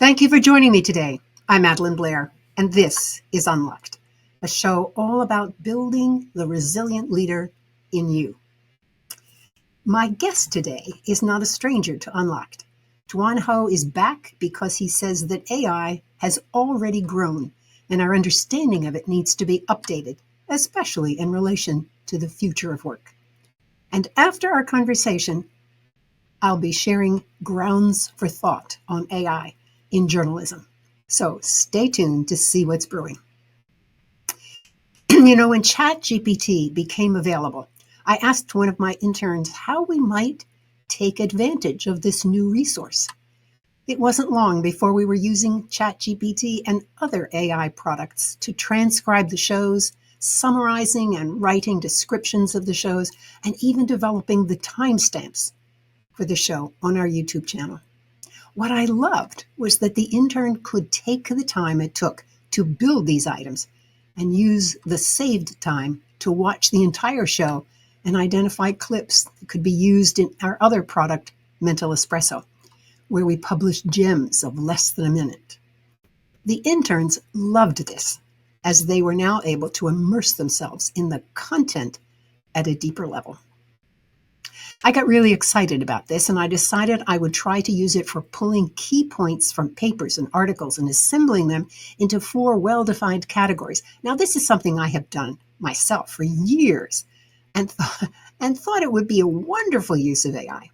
Thank you for joining me today. I'm Madelyn Blair, and this is Unlocked, a show all about building the resilient leader in you. My guest today is not a stranger to Unlocked. Tuan Ho is back because he says that AI has already grown, and our understanding of it needs to be updated, especially in relation to the future of work. And after our conversation, I'll be sharing grounds for thought on AI in journalism. So stay tuned to see what's brewing. When ChatGPT became available, I asked one of my interns how we might take advantage of this new resource. It wasn't long before we were using ChatGPT and other AI products to transcribe the shows, summarizing and writing descriptions of the shows, and even developing the timestamps for the show on our YouTube channel. What I loved was that the intern could take the time it took to build these items and use the saved time to watch the entire show and identify clips that could be used in our other product, Mental Espresso, where we publish gems of less than a minute. The interns loved this, as they were now able to immerse themselves in the content at a deeper level. I got really excited about this, and I decided I would try to use it for pulling key points from papers and articles and assembling them into 4 well-defined categories. Now, this is something I have done myself for years and thought it would be a wonderful use of AI.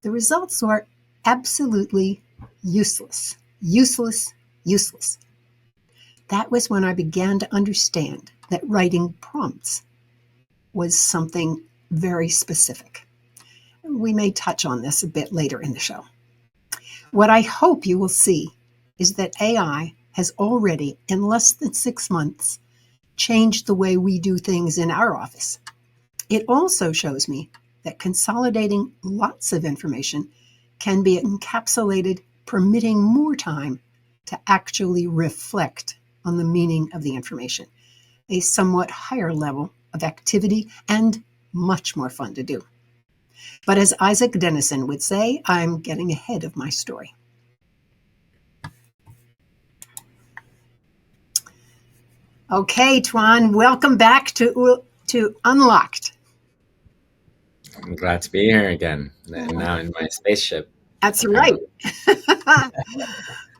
The results were absolutely useless. Useless, useless. That was when I began to understand that writing prompts was something very specific. We may touch on this a bit later in the show. What I hope you will see is that AI has already, in less than 6 months, changed the way we do things in our office. It also shows me that consolidating lots of information can be encapsulated, permitting more time to actually reflect on the meaning of the information, a somewhat higher level of activity and much more fun to do. But as Isaac Dennison would say, I'm getting ahead of my story. Okay, Tuan, welcome back to Unlocked. I'm glad to be here again, and now in my spaceship. That's right.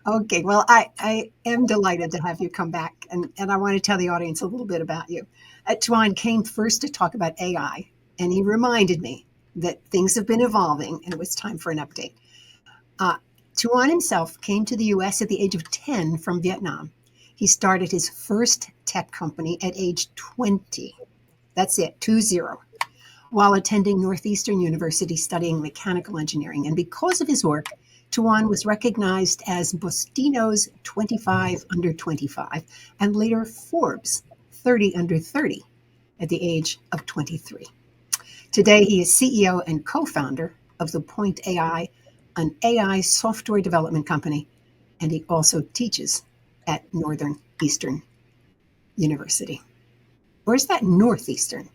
Okay, well, I am delighted to have you come back, and I want to tell the audience a little bit about you. Tuan came first to talk about AI, and he reminded me that things have been evolving, and it was time for an update. Tuan himself came to the U.S. at the age of 10 from Vietnam. He started his first tech company at age 20. That's it, 20. While attending Northeastern University studying mechanical engineering. And because of his work, Tuan was recognized as Bostino's 25 under 25 and later Forbes 30 under 30 at the age of 23. Today, he is CEO and co-founder of The Point AI, an AI software development company, and he also teaches at Northeastern University. Or is that Northeastern?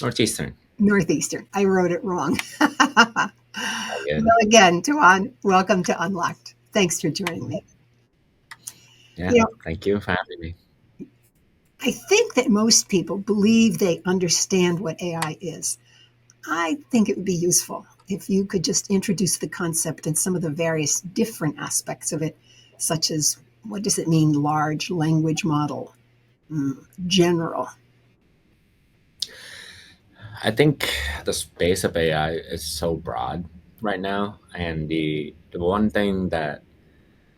Northeastern. Northeastern. I wrote it wrong. Well, again, Tuan, welcome to Unlocked. Thanks for joining me. Yeah, thank you for having me. I think that most people believe they understand what AI is. I think it would be useful if you could just introduce the concept and some of the various different aspects of it, such as what does it mean, large language model, general? I think the space of AI is so broad right now, and the one thing that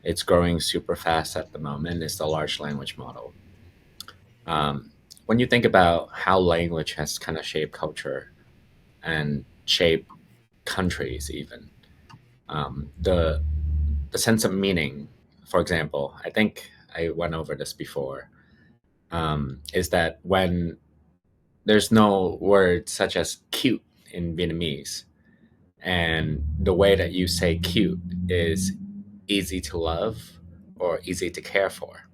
it's growing super fast at the moment is the large language model. When you think about how language has kind of shaped culture and shaped countries, even the sense of meaning, for example, I think I went over this before, is that when there's no word such as cute in Vietnamese, and the way that you say cute is easy to love or easy to care for.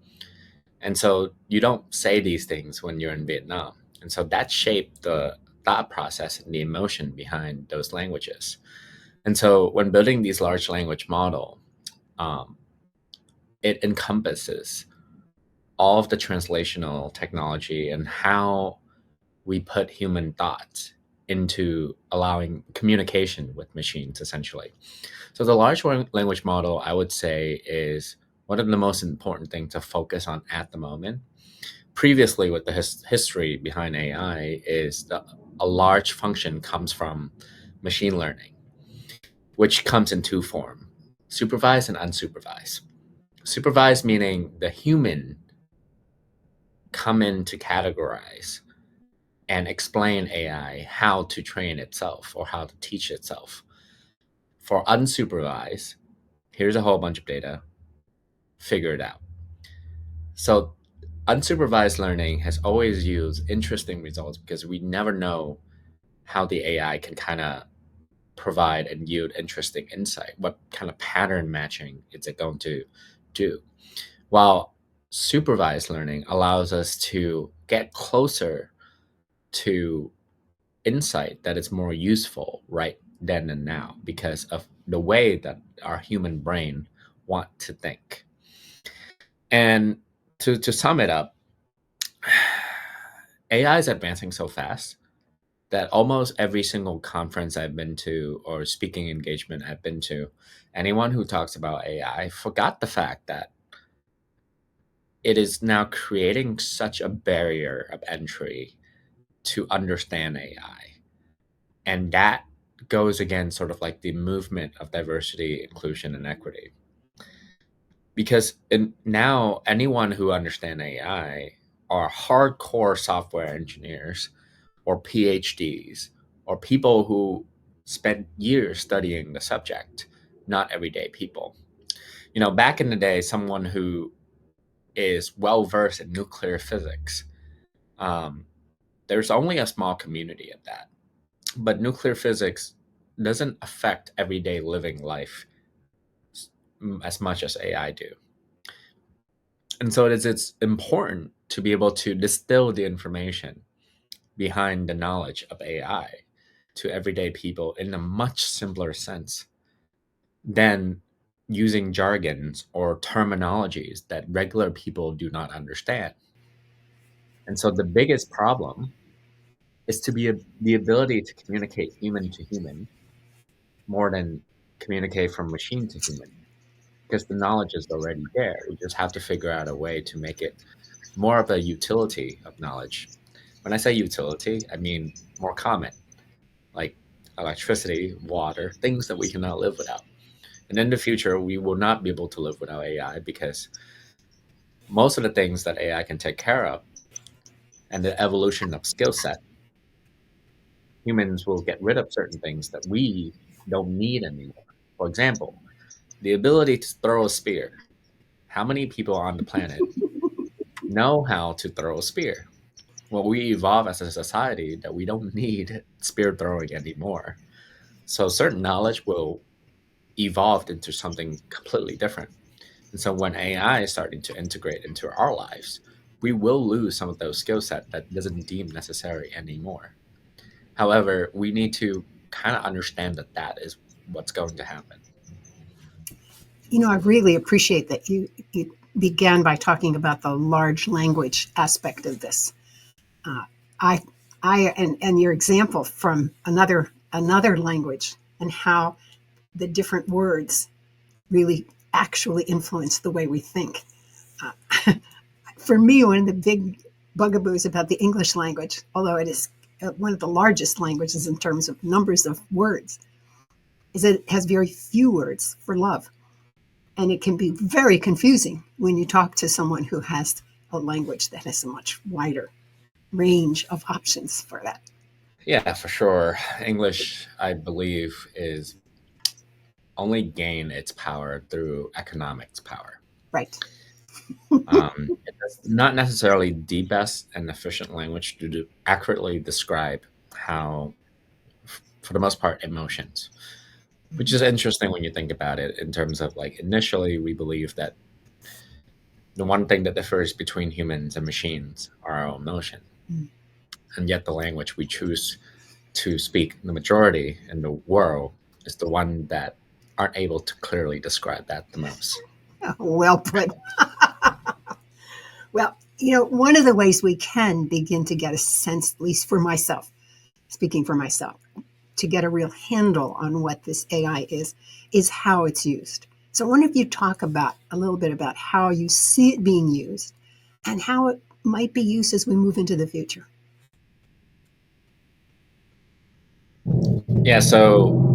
And so you don't say these things when you're in Vietnam. And so that shaped the thought process and the emotion behind those languages. And so when building these large language model, um, it encompasses all of the translational technology and how we put human thoughts into allowing communication with machines, essentially. So the large language model, I would say, is one of the most important things to focus on at the moment. Previously, with the history behind AI, is that a large function comes from machine learning, which comes in two forms: supervised and unsupervised. Supervised meaning the human come in to categorize and explain AI how to train itself or how to teach itself. For unsupervised, here's a whole bunch of data, figure it out. So unsupervised learning has always used interesting results because we never know how the AI can kind of provide and yield interesting insight. What kind of pattern matching is it going to do? While supervised learning allows us to get closer to insight that is more useful right then and now because of the way that our human brain want to think. And to sum it up, AI is advancing so fast that almost every single conference I've been to or speaking engagement I've been to, anyone who talks about AI forgot the fact that it is now creating such a barrier of entry to understand AI. And that goes against sort of like the movement of diversity, inclusion, and equity. Because now anyone who understands AI are hardcore software engineers or PhDs or people who spent years studying the subject, not everyday people. Back in the day, someone who is well versed in nuclear physics, um, there's only a small community of that. But nuclear physics doesn't affect everyday living life as much as AI do. And so it's important to be able to distill the information behind the knowledge of AI to everyday people in a much simpler sense than using jargons or terminologies that regular people do not understand. And so the biggest problem is to be the ability to communicate human to human more than communicate from machine to human, because the knowledge is already there. We just have to figure out a way to make it more of a utility of knowledge. When I say utility, I mean more common, like electricity, water, things that we cannot live without. And in the future, we will not be able to live without AI because most of the things that AI can take care of and the evolution of skill set, humans will get rid of certain things that we don't need anymore. For example, the ability to throw a spear. How many people on the planet know how to throw a spear? Well, we evolve as a society that we don't need spear throwing anymore. So certain knowledge will evolve into something completely different. And so when AI is starting to integrate into our lives, we will lose some of those skill set that doesn't deem necessary anymore. However, we need to kind of understand that that is what's going to happen. I really appreciate that you began by talking about the large language aspect of this. Uh, I, and your example from another language and how the different words really actually influence the way we think. For me, one of the big bugaboos about the English language, although it is one of the largest languages in terms of numbers of words, is that it has very few words for love. And it can be very confusing when you talk to someone who has a language that has a much wider range of options for that. Yeah, for sure. English, I believe, is only gain its power through economics power. Right. It's not necessarily the best and efficient language to accurately describe how, for the most part, emotions, which is interesting when you think about it in terms of like initially we believe that the one thing that differs between humans and machines are our emotion. Mm. And yet the language we choose to speak, the majority in the world, is the one that aren't able to clearly describe that the most. Well put. Well, one of the ways we can begin to get a sense, at least for myself, speaking for myself, to get a real handle on what this AI is how it's used. So I wonder if you talk about a little bit about how you see it being used and how it might be used as we move into the future. Yeah, so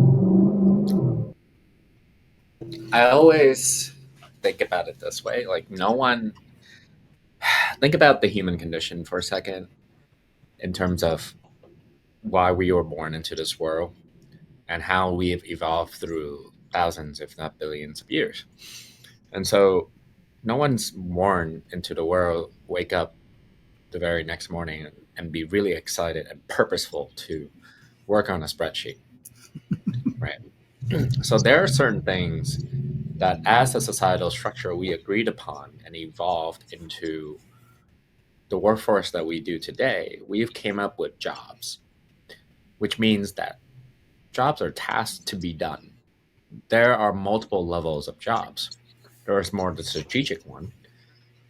I always think about it this way. Like, no one, think about the human condition for a second in terms of why we were born into this world and how we have evolved through thousands, if not billions of years. And so, no one's born into the world, wake up the very next morning and be really excited and purposeful to work on a spreadsheet, right? So, there are certain things that as a societal structure we agreed upon and evolved into the workforce that we do today. We've came up with jobs, which means that jobs are tasks to be done. There are multiple levels of jobs. There's more the strategic one,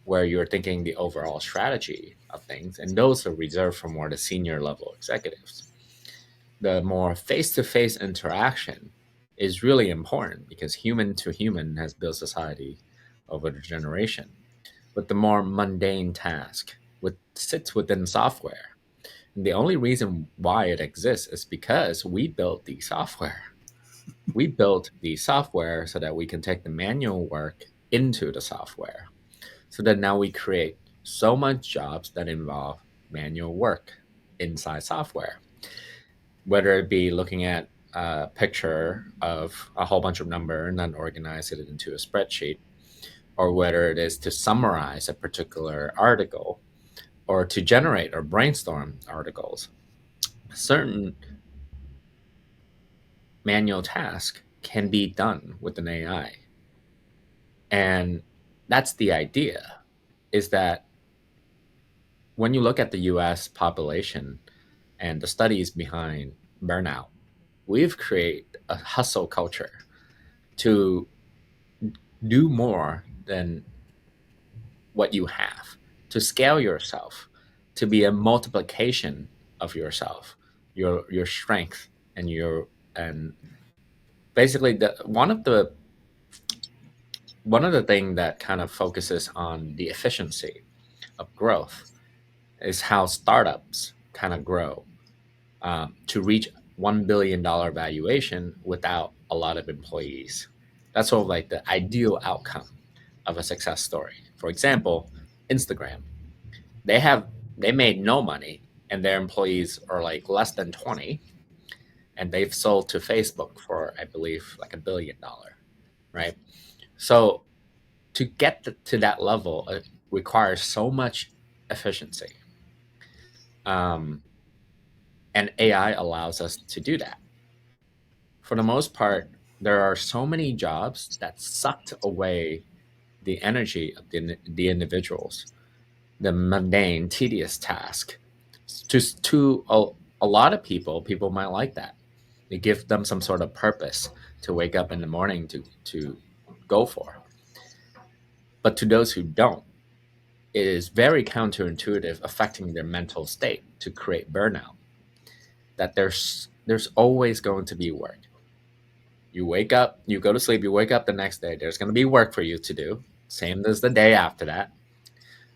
where you're thinking the overall strategy of things, and those are reserved for more the senior level executives. The more face-to-face interaction is really important because human to human has built society over the generation. But the more mundane task sits within software. And the only reason why it exists is because we built the software. We built the software so that we can take the manual work into the software. So that now we create so much jobs that involve manual work inside software, whether it be looking at a picture of a whole bunch of number and then organize it into a spreadsheet, or whether it is to summarize a particular article or to generate or brainstorm articles. Certain manual tasks can be done with an AI. And that's the idea, is that when you look at the US population and the studies behind burnout, we've created a hustle culture to do more than what you have, to scale yourself, to be a multiplication of yourself, your strength and your and basically one of the thing that kind of focuses on the efficiency of growth is how startups kind of grow to reach $1 billion valuation without a lot of employees. That's sort of like the ideal outcome of a success story. For example, Instagram. They made no money and their employees are like less than 20, and they've sold to Facebook for I believe like $1 billion, right? So to get to that level, it requires so much efficiency. Um, and AI allows us to do that. For the most part, there are so many jobs that sucked away the energy of the individuals, the mundane, tedious task. To a lot of people might like that. It gives them some sort of purpose to wake up in the morning to go for. But to those who don't, it is very counterintuitive, affecting their mental state to create burnout. That there's always going to be work. You wake up, you go to sleep, you wake up the next day. There's going to be work for you to do, same as the day after that.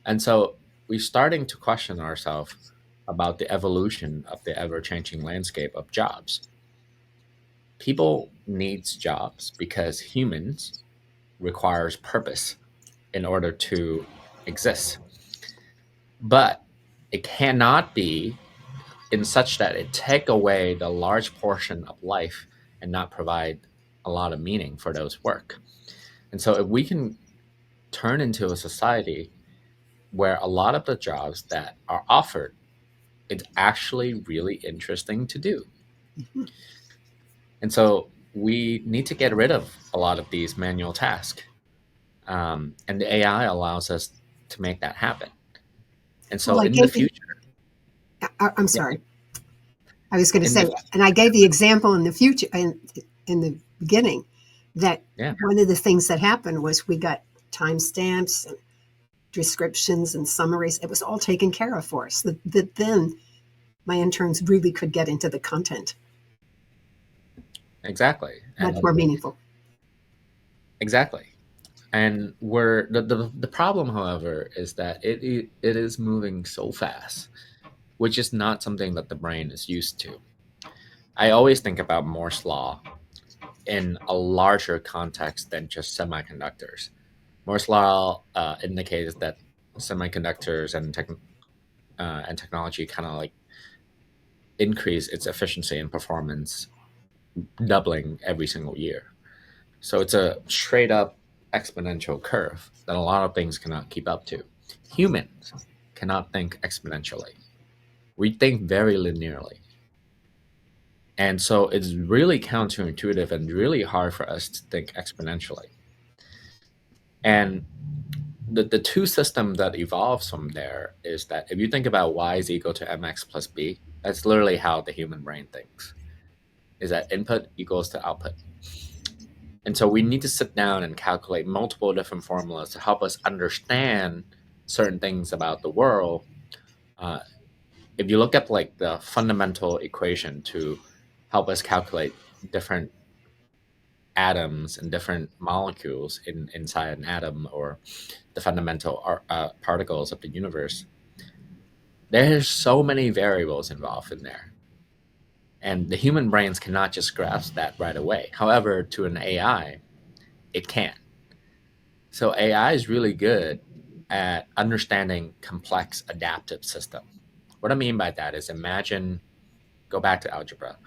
And so we're starting to question ourselves about the evolution of the ever-changing landscape of jobs. People needs jobs because humans requires purpose in order to exist. But it cannot be in such that it take away the large portion of life and not provide a lot of meaning for those work. And so if we can turn into a society where a lot of the jobs that are offered, it's actually really interesting to do. Mhm. And so we need to get rid of a lot of these manual tasks. And the AI allows us to make that happen. And Well, so I in the gave the, future, I'm yeah, sorry. I was going to in the say, and I gave the example in the future, in the beginning, that Yeah, one of the things that happened was we got timestamps and descriptions and summaries. It was all taken care of for us. That then my interns really could get into the content exactly. much And more meaningful. exactly. And we're the problem, however, is that it is moving so fast, which is not something that the brain is used to. I always think about Moore's law in a larger context than just semiconductors. Moore's law indicates that semiconductors and technology kind of like increase its efficiency and performance, doubling every single year. So it's a straight up exponential curve that a lot of things cannot keep up to. Humans cannot think exponentially. We think very linearly. And so it's really counterintuitive and really hard for us to think exponentially. And the two system that evolves from there is that if you think about y is equal to mx plus b, that's literally how the human brain thinks. Is that input equals to output. And so we need to sit down and calculate multiple different formulas to help us understand certain things about the world. Uh, if you look at like the fundamental equation to help us calculate different atoms and different molecules inside an atom or the fundamental particles of the universe, there's so many variables involved in there. And the human brains cannot just grasp that right away. However, to an AI, it can. So AI is really good at understanding complex adaptive system. What I mean by that is imagine, go back to algebra.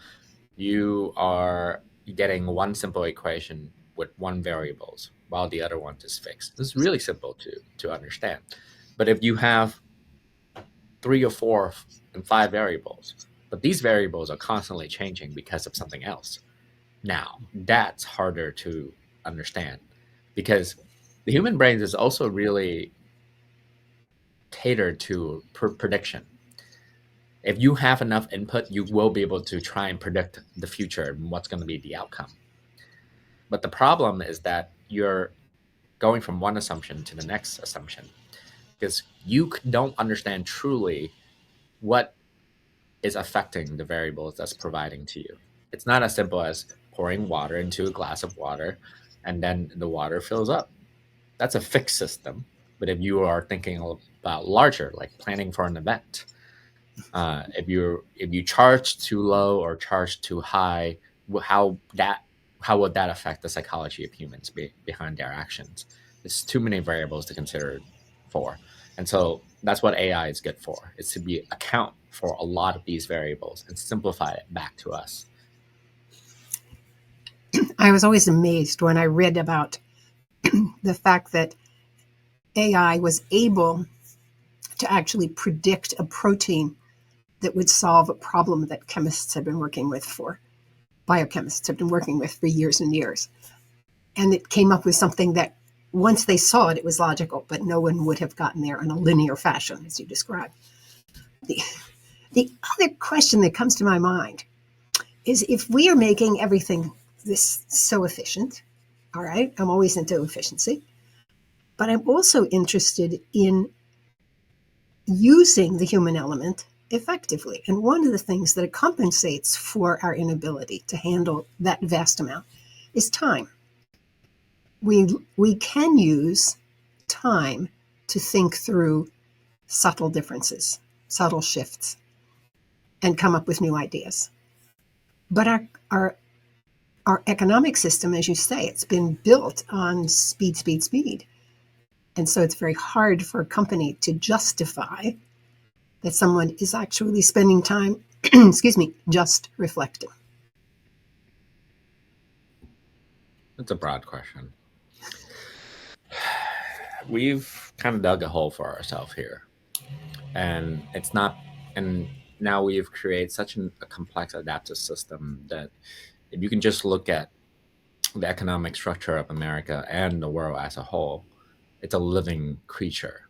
You are getting one simple equation with one variables while the other one is fixed. It's really simple to understand. But if you have three or four and five variables, but these variables are constantly changing because of something else, now that's harder to understand because the human brain is also really catered to prediction. If you have enough input, you will be able to try and predict the future and what's going to be the outcome. But the problem is that you're going from one assumption to the next assumption because you don't understand truly what is affecting the variables that's providing to you. It's not as simple as pouring water into a glass of water and then the water fills up. That's a fixed system. But if you are thinking about larger, like planning for an event, if you charge too low or charge too high, how that how would that affect the psychology of humans behind their actions? It's too many variables to consider for, and so that's what AI is good for. It's to be account for a lot of these variables and simplify it back to us. I was always amazed when I read about the fact that AI was able to actually predict a protein that would solve a problem that chemists have been working with for biochemists have been working with for years and years. And it came up with something that once they saw it, it was logical, but no one would have gotten there in a linear fashion, as you described. The, the other question that comes to my mind is if we are making everything this so efficient, all right, I'm always into efficiency, but I'm also interested in using the human element effectively. And one of the things that compensates for our inability to handle that vast amount is time. We can use time to think through subtle differences, subtle shifts, and come up with new ideas. But our economic system, as you say, it's been built on speed, speed, speed. And so it's very hard for a company to justify that someone is actually spending time, excuse me, just reflecting. It's a broad question. We've kind of dug a hole for ourselves here, and it's not. And now we've created such a complex adaptive system that if you can just look at the economic structure of America and the world as a whole, it's a living creature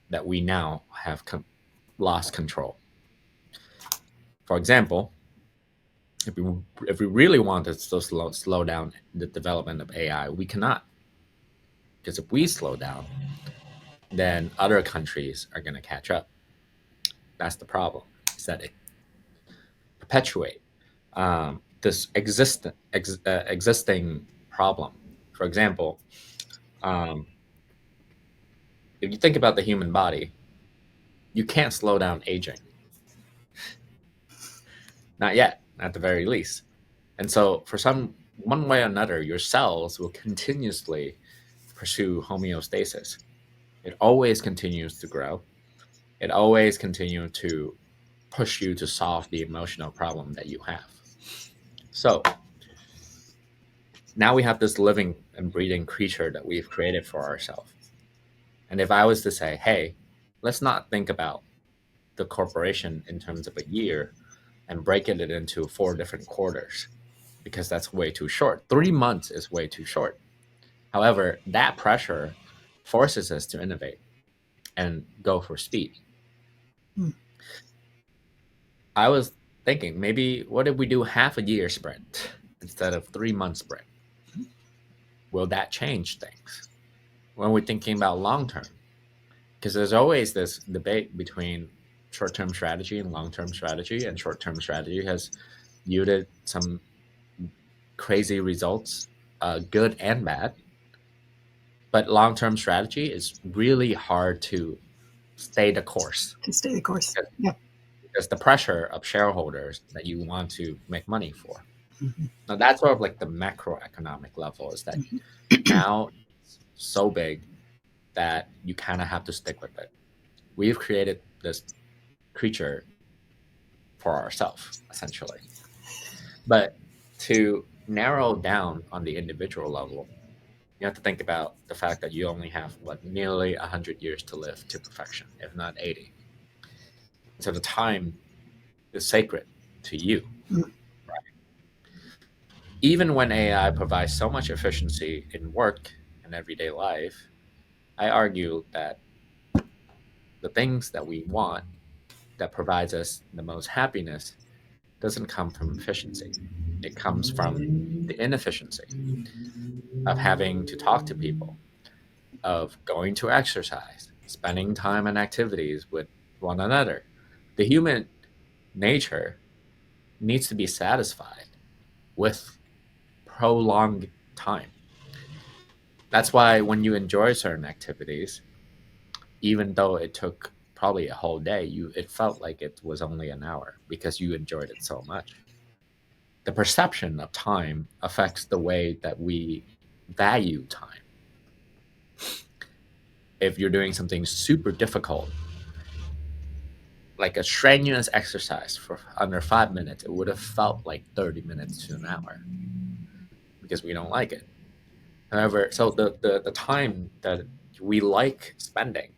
that we now have lost control. For example, If we really want to slow down the development of AI, we cannot. Because if we slow down, then other countries are going to catch up. That's the problem. Is that it perpetuate this existing problem. For example, um, if you think about the human body, you can't slow down aging. Not yet, at the very least. And so, for some one way or another, your cells will continuously pursue homeostasis. It always continues to grow. It always continues to push you to solve the emotional problem that you have. So now we have this living and breathing creature that we've created for ourselves. And if I was to say, hey, let's not think about the corporation in terms of a year and breaking it into 4 different quarters, because that's way too short. 3 months is way too short. However, that pressure forces us to innovate and go for speed. Hmm. I was thinking, maybe what if we do half a year sprint instead of 3 month sprint? Will that change things when we're thinking about long term? Because there's always this debate between short term strategy and long term strategy, and short term strategy has yielded some crazy results, good and bad. But long term strategy is really hard to stay the course To stay the course. because Yeah. there's the pressure of shareholders that you want to make money for. Mhm. Now, that's sort of like the macroeconomic level, is that now it's so big that you kind of have to stick with it. We've created this creature for ourselves, essentially. But to narrow down on the individual level, you have to think about the fact that you only have what nearly 100 years to live to perfection, if not 80. So the time is sacred to you. Mm. Even when AI provides so much efficiency in work and everyday life, I argue that the things that we want that provides us the most happiness doesn't come from efficiency. It comes from the inefficiency of having to talk to people, of going to exercise, spending time and activities with one another. The human nature needs to be satisfied with prolonged time. That's why when you enjoy certain activities, even though it took probably a whole day, it felt like it was only an hour because you enjoyed it so much. The perception of time affects the way that we value time. If you're doing something super difficult, like a strenuous exercise for under 5 minutes, it would have felt like 30 minutes to an hour because we don't like it. However, so the time that we like spending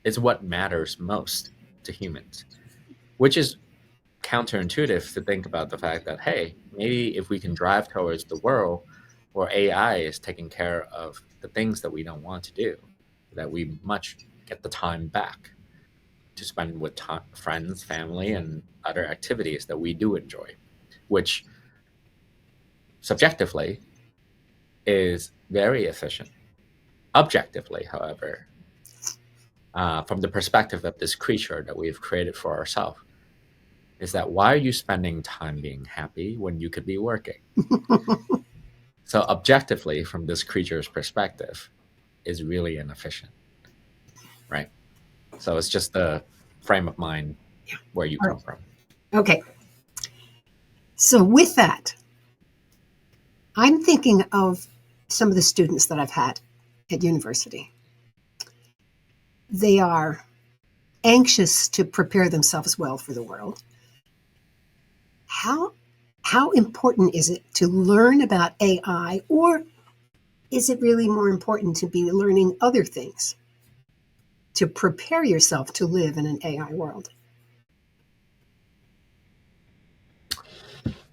is what matters most to humans, which is counterintuitive to think about the fact that, hey, maybe if we can drive towards the world where AI is taking care of the things that we don't want to do, that we much get the time back to spend with friends, family, and other activities that we do enjoy, which subjectively is very efficient. Objectively, however, from the perspective of this creature that we've created for ourselves, is that why are you spending time being happy when you could be working? So, objectively, from this creature's perspective, is really inefficient, right? So, it's just the frame of mind where you All come right. from. Okay. So with that, I'm thinking of some of the students that I've had at university. They are anxious to prepare themselves well for the world. How how important is it to learn about AI, or is it really more important to be learning other things to prepare yourself to live in an AI world?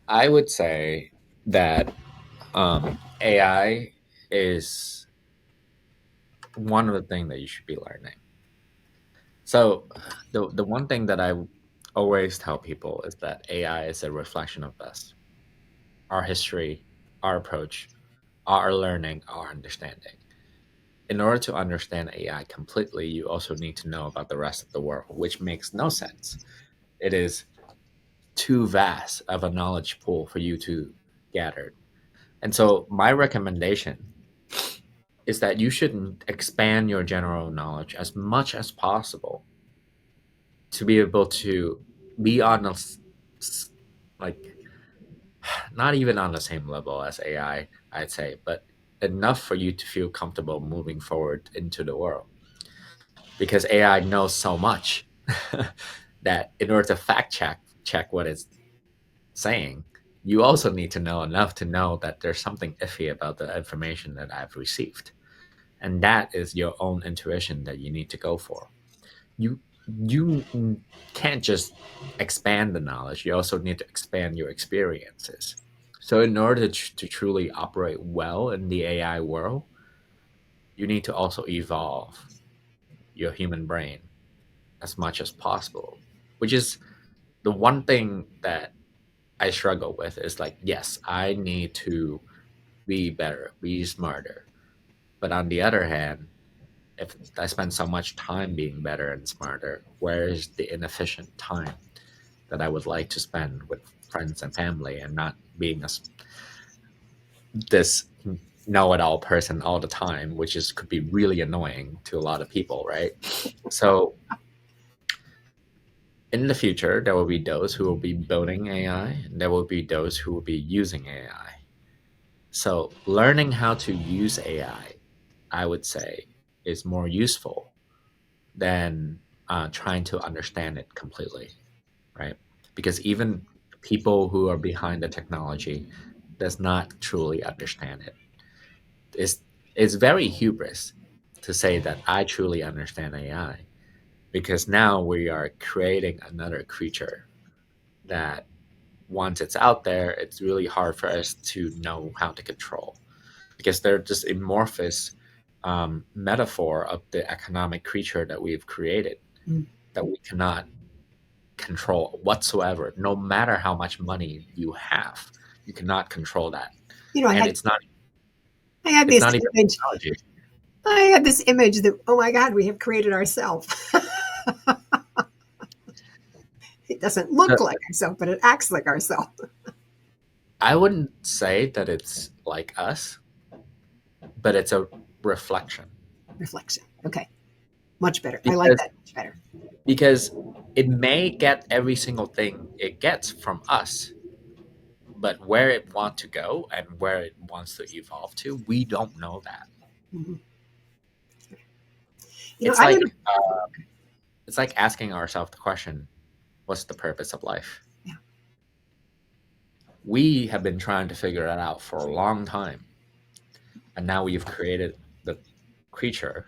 I would say that AI is one of the things that you should be learning. So, the one thing that I always tell people is that AI is a reflection of us, our history, our approach, our learning, our understanding. In order to understand AI completely, you also need to know about the rest of the world, which makes no sense. It is too vast of a knowledge pool for you to gather. And so, my recommendation is that you should expand your general knowledge as much as possible to be able to be on a like not even on the same level as AI, I'd say, but enough for you to feel comfortable moving forward into the world. Because AI knows so much that in order to fact check what it's saying, you also need to know enough to know that there's something iffy about the information that I've received. And that is your own intuition that you need to go for. You can't just expand the knowledge, you also need to expand your experiences. So in order to truly operate well in the AI world, you need to also evolve your human brain as much as possible, which is the one thing that I struggle with is like, yes, I need to be better, be smarter. But on the other hand, if I spend so much time being better and smarter, where is the inefficient time that I would like to spend with friends and family and not being this know-it-all person all the time, which is could be really annoying to a lot of people, right? So in the future, there will be those who will be building AI, and there will be those who will be using AI. So learning how to use I would say, is more useful than trying to understand it completely, right? Because even people who are behind the technology does not truly understand it. It's very hubris to say that I truly understand AI, because now we are creating another creature that once it's out there, it's really hard for us to know how to control, because they're just amorphous metaphor of the economic creature that we've created Mm. that we cannot control whatsoever. No matter how much money you have, you cannot control that, You know, and it's not. I had It's this not even image. technology. I had this image that, oh my God, we have created ourselves. It doesn't look The- like ourselves, but it acts like ourselves. I wouldn't say that it's like us, but it's a reflection. Reflection. Okay. Much better. I like because that much better. because it may get every single thing it gets from us, but where it wants to go and where it wants to evolve to, we don't know that. Mhm. It's I like would, it's like asking ourselves the question, what's the purpose of life? yeah. We have been trying to figure that out for a long time, and now we've created the creature,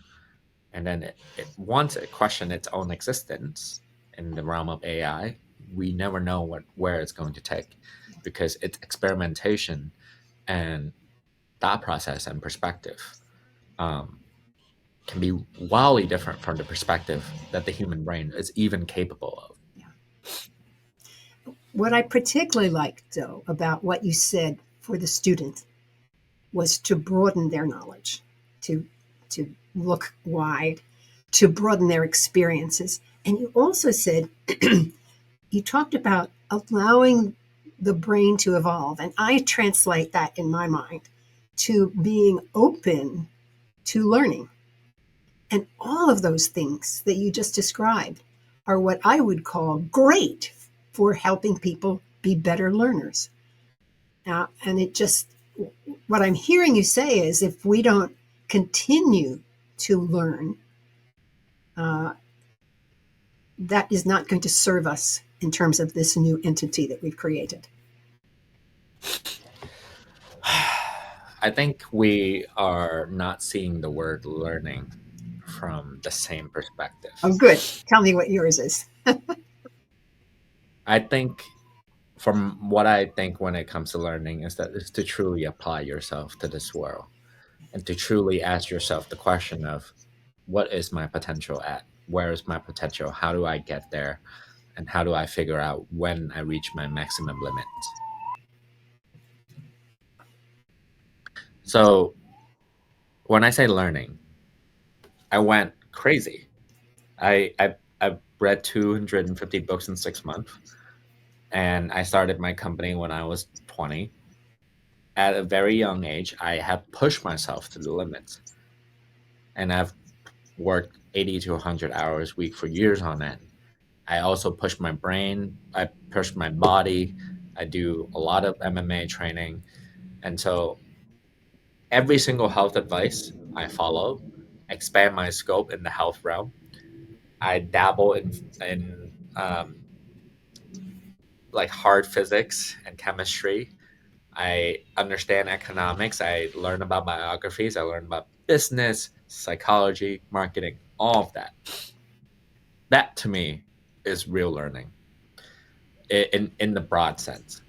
and then once it questions its own existence in the realm of AI, we never know where it's going to take, because its experimentation and thought process and perspective um, can be wildly different from the perspective that the human brain is even capable of. Yeah. What I particularly liked, though, about what you said for the student was to broaden their knowledge, to to look wide, to broaden their experiences. And you also said you talked about allowing the brain to evolve, and I translate that in my mind to being open to learning. And all of those things that you just described are what I would call great for helping people be better learners. And it just, what I'm hearing you say is if we don't continue to learn, uh, that is not going to serve us in terms of this new entity that we've created. I think we are not seeing the word learning from the same perspective. Oh, good. Tell me what yours is. I think, from what I think when it comes to learning, is that it's to truly apply yourself to this world and to truly ask yourself the question of, what is my potential at? Where is my potential? How do I get there? and how do I figure out when I reach my maximum limit? So when I say learning, I went crazy. I read 250 books in 6 months, and I started my company when I was 20. At a very young age, I have pushed myself to the limits, and I've worked 80 to 100 hours a week for years on end. I also push my brain, I push my body, I do a lot of MMA training. And so every single health advice I follow, expand my scope in the health realm. I dabble in like hard physics and chemistry. I understand economics. I learn about biographies. I learn about business, psychology, marketing, all of that. That to me is real learning in the broad sense.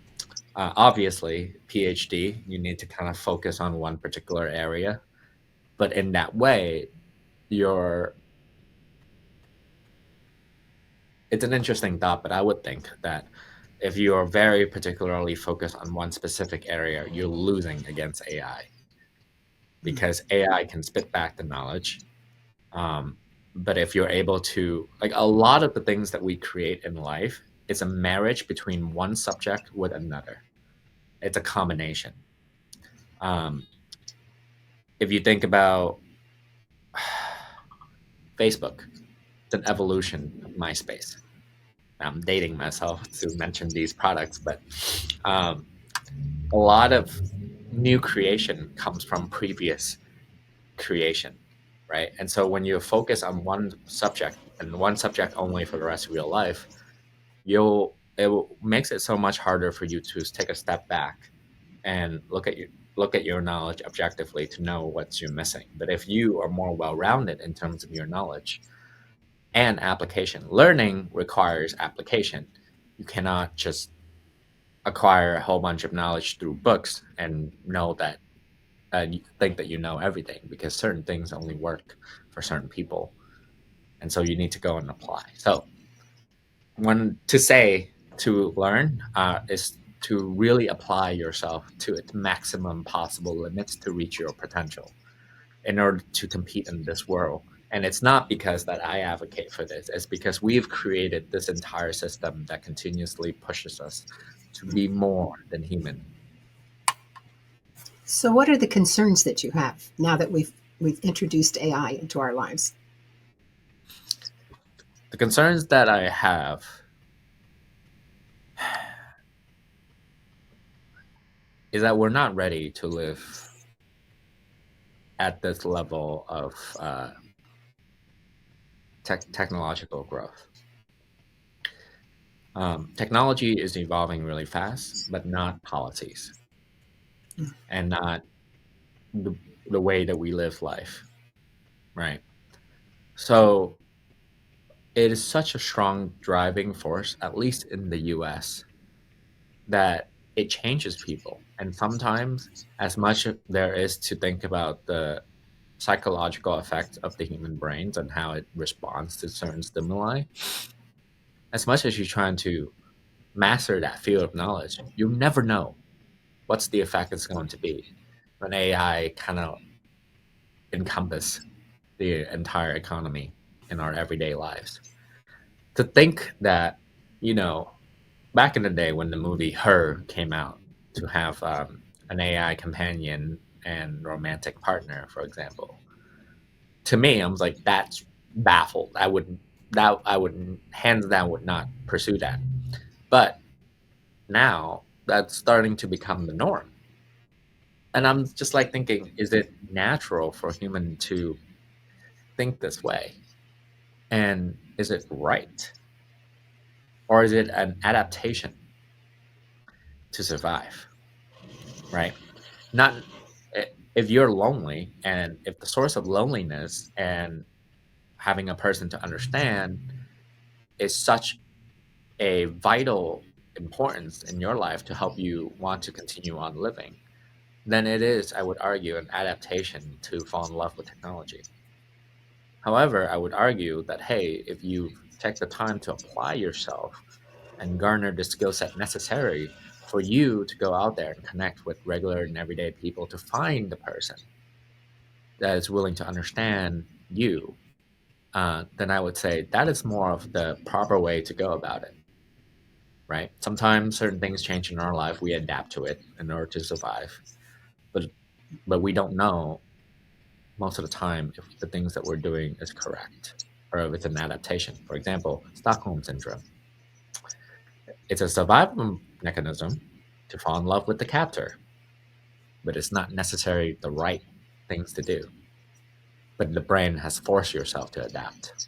Obviously, PhD, you need to kind of focus on one particular area, but in that way, you're. It's an interesting thought, but I would think that if you are very particularly focused on one specific area, you're losing against AI because AI can spit back the knowledge. Um, but if you're able to, like a lot of the things that we create in life, it's a marriage between one subject with another. It's a combination. Um, if you think about Facebook, it's an evolution of MySpace. I'm dating myself to mention these products, but um, a lot of new creation comes from previous creation, right? And so when you focus on one subject and one subject only for the rest of your life, makes it so much harder for you to take a step back and look at your knowledge objectively to know what you're missing. But if you are more well-rounded in terms of your knowledge and application, learning requires application. You cannot just acquire a whole bunch of knowledge through books and know that and you think that you know everything because certain things only work for certain people, and so you need to go and apply. So when to say to learn is to really apply yourself to its maximum possible limits to reach your potential in order to compete in this world. And it's not because that I advocate for this, it's because we've created this entire system that continuously pushes us to be more than human. So, what are the concerns that you have now that we've introduced AI into our lives? The concerns that I have is that we're not ready to live at this level of technological growth. Technology is evolving really fast, but not policies and not the, the way that we live life, right? So it is such a strong driving force, at least in the US, that it changes people. And sometimes, as much as there is to think about the psychological effect of the human brains and how it responds to certain stimuli, as much as you're trying to master that field of knowledge, you never know what's the effect it's going to be when AI kind of encompass the entire economy in our everyday lives. To think that, you know, back in the day when the movie Her came out, to have an AI companion and romantic partner, for example, to me, I was like, that's baffled. I would hands down would not pursue that. But now that's starting to become the norm. And I'm just like thinking, is it natural for a human to think this way? And is it right? Or is it an adaptation to survive? Right? Not if you're lonely and if the source of loneliness and having a person to understand is such a vital importance in your life to help you want to continue on living, then it is, I would argue, an adaptation to fall in love with technology. However, I would argue that, hey, if you've take the time to apply yourself and garner the skill set necessary for you to go out there and connect with regular and everyday people to find the person that is willing to understand you, then I would say that is more of the proper way to go about it, right? Sometimes certain things change in our life, we adapt to it in order to survive, but we don't know most of the time if the things that we're doing is correct or if it's an adaptation. For example, Stockholm syndrome. It's a survival mechanism to fall in love with the captor, but it's not necessarily the right things to do. But the brain has forced yourself to adapt.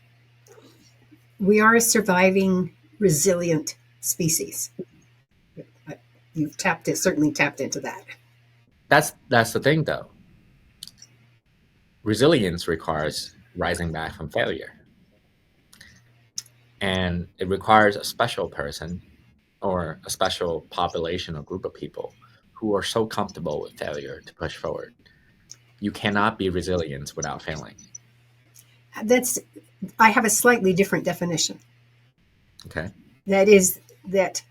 We are a surviving, resilient species. You've certainly tapped into that. That's the thing, though. Resilience requires rising back from failure, and it requires a special person or a special population or group of people who are so comfortable with failure to push forward. You cannot be resilient without failing. I have a slightly different definition. Okay. That is that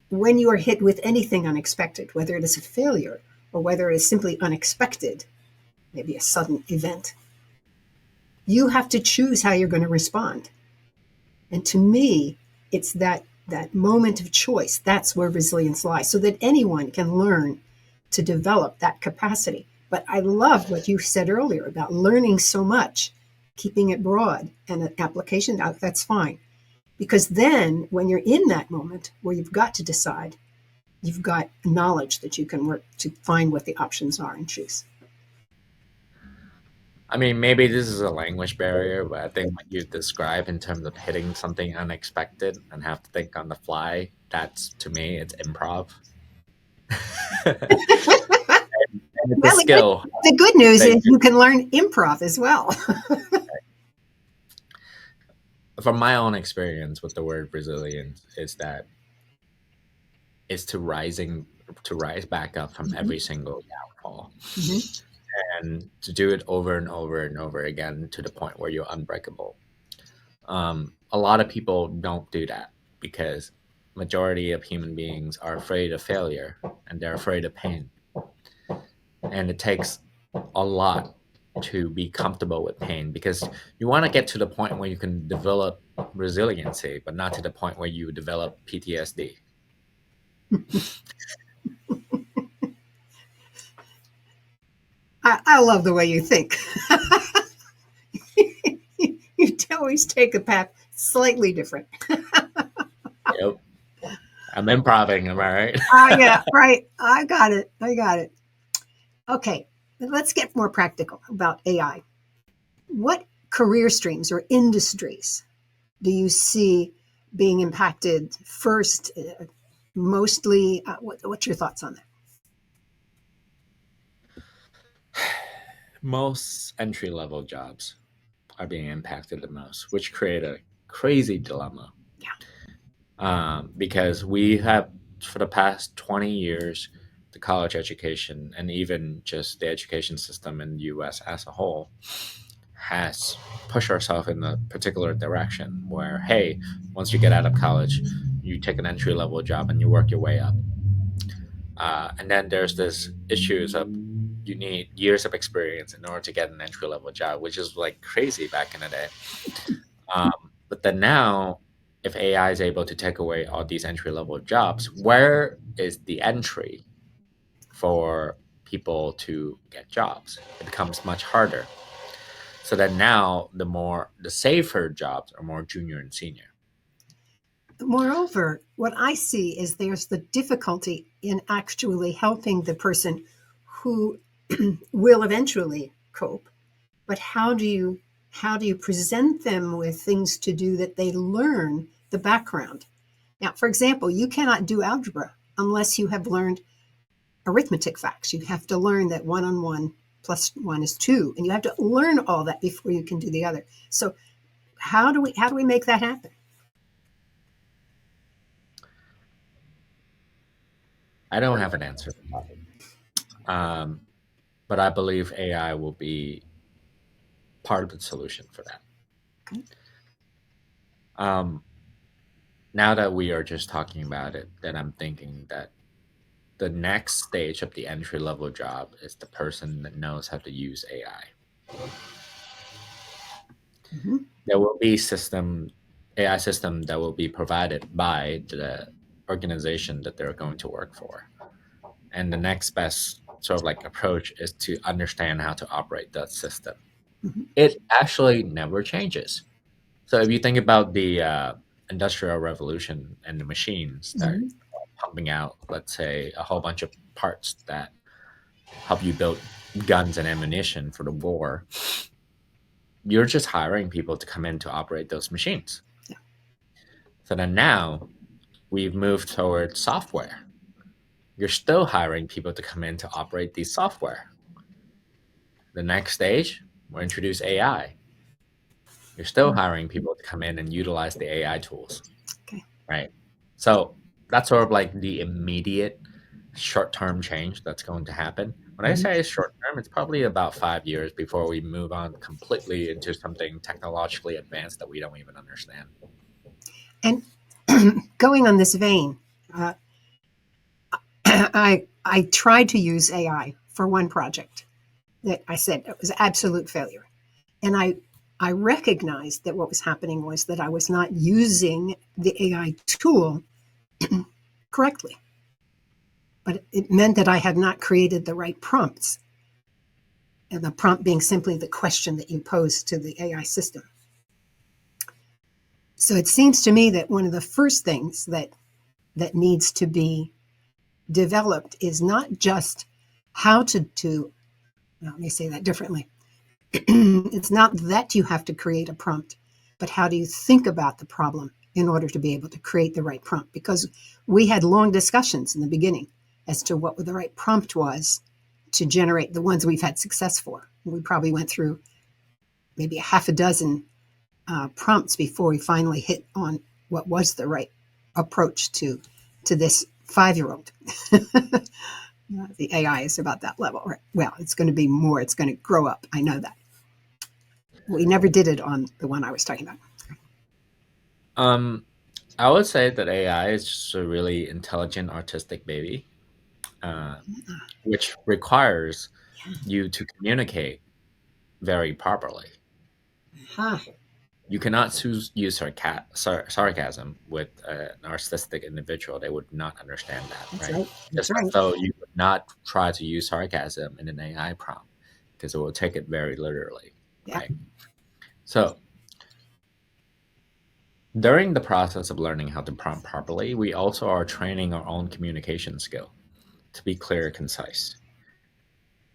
when you are hit with anything unexpected, whether it is a failure or whether it is simply unexpected, maybe a sudden event, you have to choose how you're going to respond. And to me, it's that moment of choice. That's where resilience lies, so that anyone can learn to develop that capacity. But I love what you said earlier about learning so much, keeping it broad and an application, that's fine. Because then when you're in that moment where you've got to decide, you've got knowledge that you can work to find what the options are and choose. I mean, maybe this is a language barrier, but I think what you describe in terms of hitting something unexpected and have to think on the fly, that's, to me, it's improv. and it's a Well, skill. the good news is you can learn improv as well. From my own experience with the word resilience, is to rise back up from every single downfall. And to do it over and over and over again to the point where you're unbreakable. A lot of people don't do that because majority of human beings are afraid of failure and they're afraid of pain. And it takes a lot to be comfortable with pain because you want to get to the point where you can develop resiliency, but not to the point where you develop PTSD. I love the way you think. You always take a path slightly different. Yep. I'm improving, am I right? Yeah, right. I got it. Okay, let's get more practical about AI. What career streams or industries do you see being impacted first, mostly? What's your thoughts on that? Most entry level jobs are being impacted the most, which create a crazy dilemma. Because we have, for the past 20 years, the college education and even just the education system in the US as a whole has pushed ourselves in a particular direction where, hey, once you get out of college, you take an entry level job and you work your way up. And then there's this issues of you need years of experience in order to get an entry level job, which is like crazy back in the day. But then now, if AI is able to take away all these entry level jobs, where is the entry for people to get jobs? It becomes much harder. So that now the safer jobs are more junior and senior. Moreover, what I see is there's the difficulty in actually helping the person who will eventually cope. But how do you present them with things to do that they learn the background? Now, for example, you cannot do algebra unless you have learned arithmetic facts. You have to learn that 1 on 1 plus 1 is 2, and you have to learn all that before you can do the other. So how do we make that happen? I don't have an answer. But I believe AI will be part of the solution for that. Okay. Um, Now that we are just talking about it, then I'm thinking that the next stage of the entry level job is the person that knows how to use AI. Mm-hmm. There will be system AI system that will be provided by the organization that they're going to work for. And the next best sort of like approach is to understand how to operate that system. Mm-hmm. It actually never changes. So if you think about the industrial revolution and the machines that are Mm-hmm. pumping out, let's say, a whole bunch of parts that help you build guns and ammunition for the war, you're just hiring people to come in to operate those machines. Yeah. So then now we've moved towards software. You're still hiring people to come in to operate these software. The next stage, we'll introduce AI. You're still hiring people to come in and utilize the AI tools, Okay. right? So that's sort of like the immediate short term change that's going to happen. When I Mm-hmm. say short term, it's probably about 5 years before we move on completely into something technologically advanced that we don't even understand. And going on this vein, uh, I tried to use AI for one project that I said it was an absolute failure, and I recognized that what was happening was that I was not using the AI tool correctly, but it meant that I had not created the right prompts, and the prompt being simply the question that you pose to the AI system. So it seems to me that one of the first things that needs to be developed is not just how to well, let me say that differently. It's not that you have to create a prompt, but how do you think about the problem in order to be able to create the right prompt? Because we had long discussions in the beginning as to what the right prompt was to generate the ones we've had success for. We probably went through maybe a half a dozen prompts before we finally hit on what was the right approach to this 5-year-old. The AI is about that level. Right? Well, it's going to be more. It's going to grow up. I know that. We never did it on the one I was talking about. Um, I would say that AI is just a really intelligent, artistic baby, uh, which requires you to communicate very properly. Huh. You cannot use sarcasm with a narcissistic individual. They would not understand that, That's right? right. That's Just as right. though you would not try to use sarcasm in an AI prompt because it will take it very literally, Yeah. right? So during the process of learning how to prompt properly, we also are training our own communication skill to be clear and concise.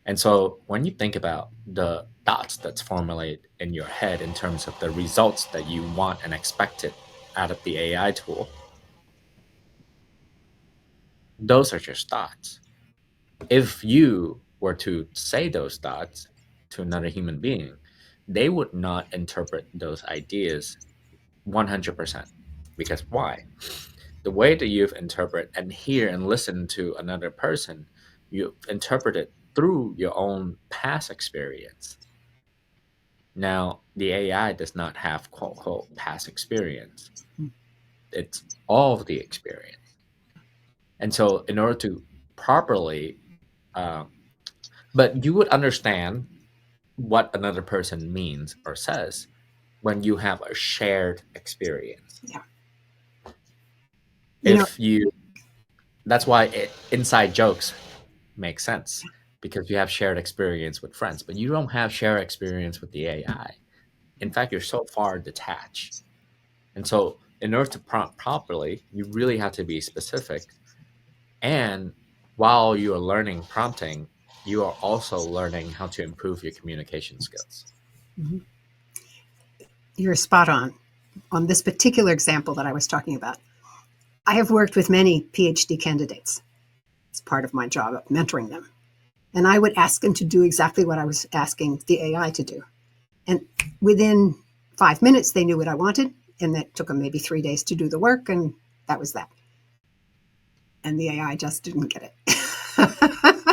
And so when you think about the thoughts that's formulated in your head in terms of the results that you want and expected out of the AI tool, those are just thoughts. If you were to say those thoughts to another human being, they would not interpret those ideas 100%. Because why? The way that you've interpret and hear and listen to another person, you interpret it through your own past experience. Now, the AI does not have quote unquote past experience. It's all of the experience. And so, in order to properly, um, but you would understand what another person means or says when you have a shared experience. Yeah. You know, If you, that's why inside jokes make sense because you have shared experience with friends, but you don't have shared experience with the AI. In fact, you're so far detached. And so, in order to prompt properly, you really have to be specific. And while you are learning prompting, you are also learning how to improve your communication skills. you're spot on this particular example that I was talking about. I have worked with many PhD candidates. It's part of my job of mentoring them. And I would ask them to do exactly what I was asking the AI to do. And within 5 minutes, they knew what I wanted. And that took them maybe 3 days to do the work. And that was that. And the AI just didn't get it.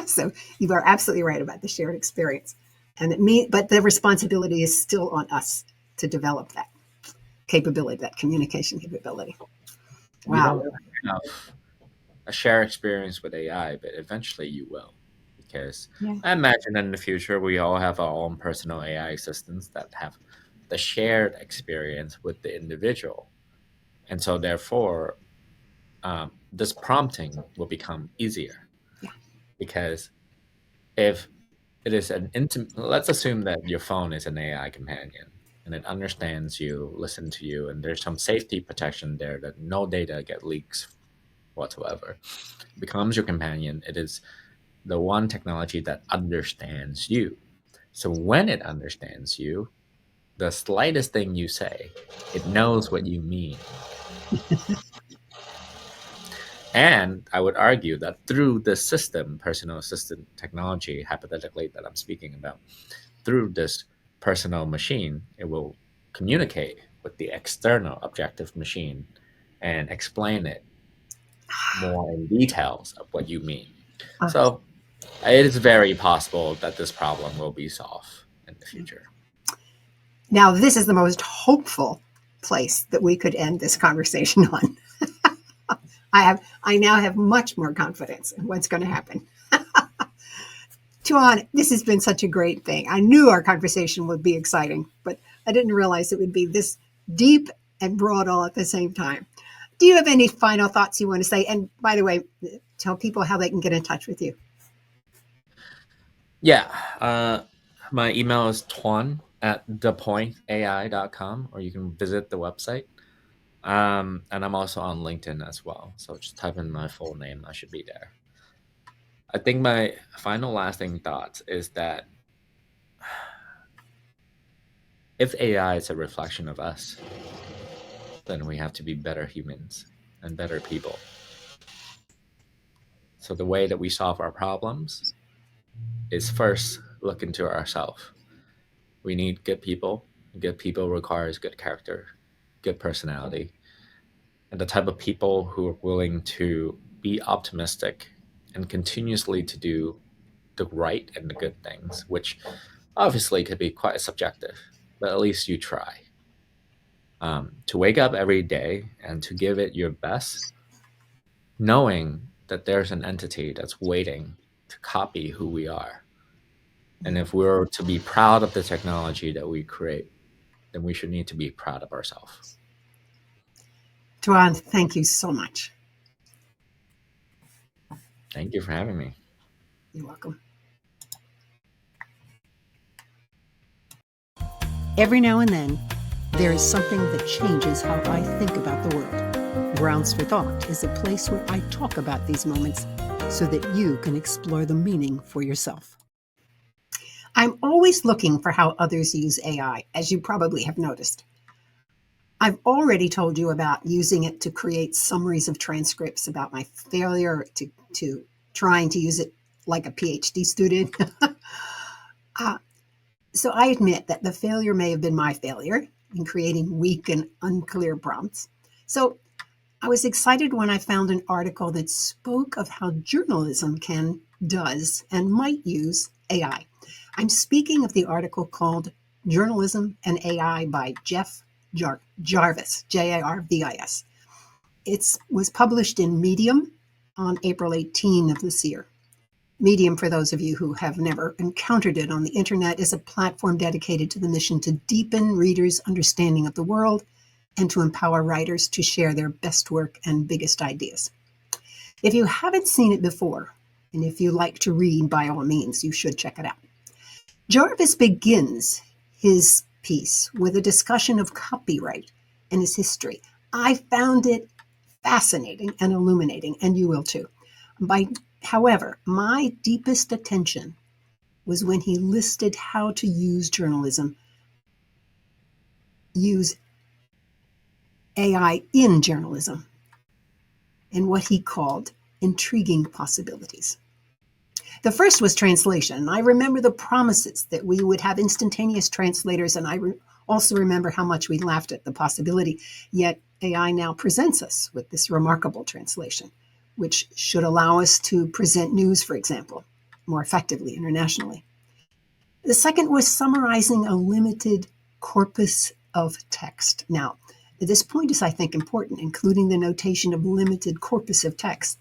So you are absolutely right about the shared experience. But the responsibility is still on us to develop that. capability, that communication capability. You Wow. don't have a shared experience with AI, but eventually you will. Because Yeah. I imagine in the future we all have our own personal AI assistants that have the shared experience with the individual. And so therefore, this prompting will become easier Yeah. because if it is an intimate, let's assume that your phone is an AI companion and it understands you, listens to you, and there's some safety protection there that no data get leaks whatsoever. It becomes your companion. It is the one technology that understands you. So when it understands you, the slightest thing you say, it knows what you mean. And I would argue that through this system, personal assistant technology, hypothetically, that I'm speaking about, through this personal machine, it will communicate with the external objective machine and explain it more in details of what you mean. Uh, So it is very possible that this problem will be solved in the future. Now, this is the most hopeful place that we could end this conversation on. I now have much more confidence in what's going to happen. Tuan, this has been such a great thing. I knew our conversation would be exciting, but I didn't realize it would be this deep and broad all at the same time. Do you have any final thoughts you want to say? And by the way, tell people how they can get in touch with you. Yeah. My email is tuan@thepointai.com, or you can visit the website. And I'm also on LinkedIn as well. So just type in my full name. I should be there. I think my final lasting thought is that if AI is a reflection of us, then we have to be better humans and better people. So the way that we solve our problems is first look into ourselves. We need good people. Good people requires good character, good personality, and the type of people who are willing to be optimistic and continuously to do the right and the good things, which obviously could be quite subjective, but at least you try. To wake up every day and to give it your best, knowing that there's an entity that's waiting to copy who we are. And if we're to be proud of the technology that we create, then we should need to be proud of ourselves. Tuan, thank you so much. Thank you for having me. You're welcome. Every now and then, there is something that changes how I think about the world. Grounds for Thought is a place where I talk about these moments so that you can explore the meaning for yourself. I'm always looking for how others use AI, as you probably have noticed. I've already told you about using it to create summaries of transcripts about my failure, to trying to use it like a PhD student. So I admit that the failure may have been my failure in creating weak and unclear prompts. So I was excited when I found an article that spoke of how journalism does, and might use AI. I'm speaking of the article called Journalism and AI by Jeff Jarvis, Jarvis. It was published in Medium on April 18 of this year. Medium, for those of you who have never encountered it on the internet, is a platform dedicated to the mission to deepen readers' understanding of the world and to empower writers to share their best work and biggest ideas. If you haven't seen it before, and if you like to read, by all means, you should check it out. Jarvis begins his piece with a discussion of copyright and its history. I found it fascinating and illuminating, and you will too. However, my deepest attention was when he listed how to use AI in journalism, and what he called intriguing possibilities. The first was translation. I remember the promises that we would have instantaneous translators, and I also remember how much we laughed at the possibility. Yet AI now presents us with this remarkable translation, which should allow us to present news, for example, more effectively internationally. The second was summarizing a limited corpus of text. Now, This point is, I think, important, including the notation of limited corpus of text.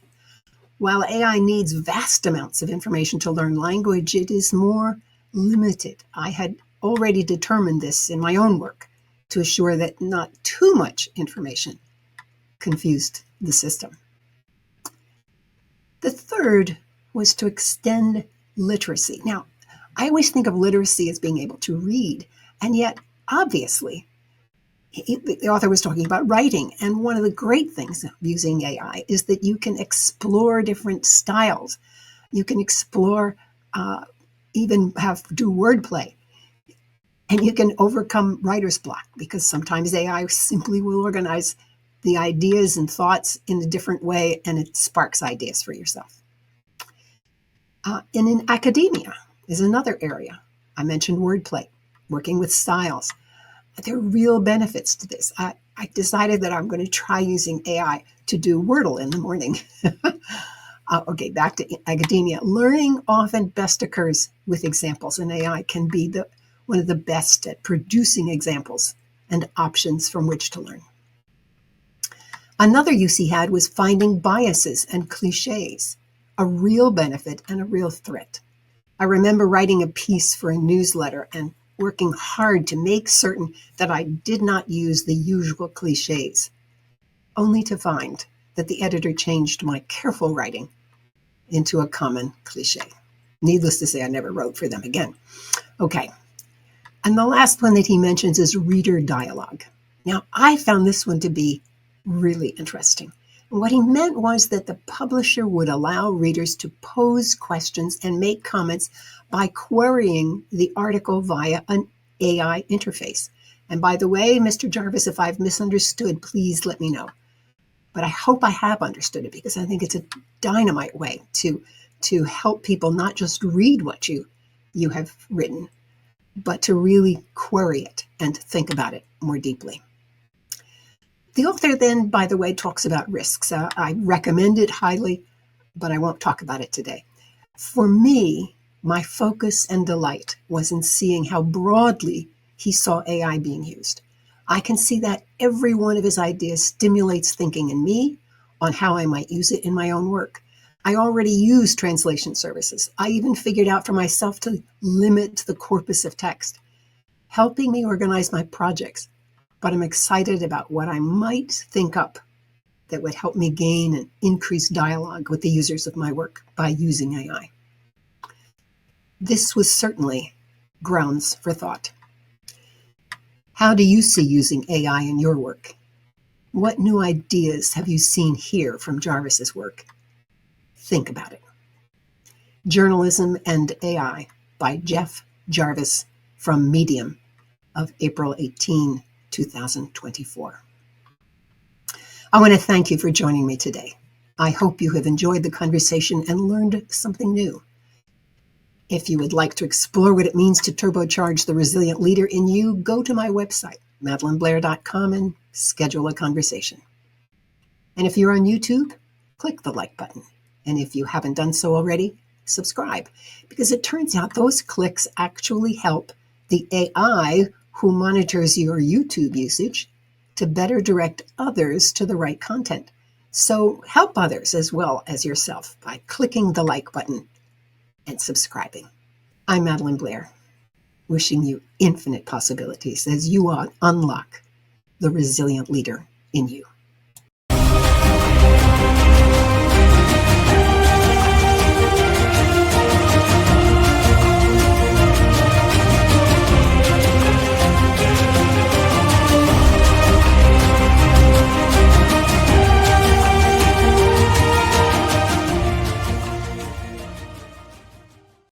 While AI needs vast amounts of information to learn language, it is more limited. I had already determined this in my own work to assure that not too much information confused the system. The third was to extend literacy. Now, I always think of literacy as being able to read, and yet, obviously, the author was talking about writing, and one of the great things of using AI is that you can explore different styles. You can explore, even do wordplay, and you can overcome writer's block, because sometimes AI simply will organize the ideas and thoughts in a different way, and it sparks ideas for yourself. And in academia is another area. I mentioned wordplay, working with styles. There are real benefits to this. I decided that I'm going to try using AI to do Wordle in the morning. Okay, back to academia. Learning often best occurs with examples, and AI can be one of the best at producing examples and options from which to learn. Another use he had was finding biases and cliches, a real benefit and a real threat. I remember writing a piece for a newsletter and working hard to make certain that I did not use the usual cliches, only to find that the editor changed my careful writing into a common cliche. Needless to say, I never wrote for them again. Okay, and the last one that he mentions is reader dialogue. Now, I found this one to be really interesting. And what he meant was that the publisher would allow readers to pose questions and make comments by querying the article via an AI interface. And by the way, Mr. Jarvis, if I've misunderstood, please let me know. But I hope I have understood it, because I think it's a dynamite way to help people not just read what you have written, but to really query it and think about it more deeply. The author then, by the way, talks about risks. I recommend it highly, but I won't talk about it today. For me, my focus and delight was in seeing how broadly he saw AI being used. I can see that every one of his ideas stimulates thinking in me on how I might use it in my own work. I already use translation services. I even figured out for myself to limit the corpus of text, helping me organize my projects. But I'm excited about what I might think up that would help me gain an increased dialogue with the users of my work by using AI. This was certainly grounds for thought. How do you see using AI in your work? What new ideas have you seen here from Jarvis's work? Think about it. Journalism and AI by Jeff Jarvis from Medium of April 18, 2024. I want to thank you for joining me today. I hope you have enjoyed the conversation and learned something new. If you would like to explore what it means to turbocharge the resilient leader in you, go to my website, madelynblair.com, and schedule a conversation. And if you're on YouTube, click the like button. And if you haven't done so already, subscribe, because it turns out those clicks actually help the AI who monitors your YouTube usage to better direct others to the right content. So help others as well as yourself by clicking the like button and subscribing. I'm Madelyn Blair, wishing you infinite possibilities as you unlock the resilient leader in you.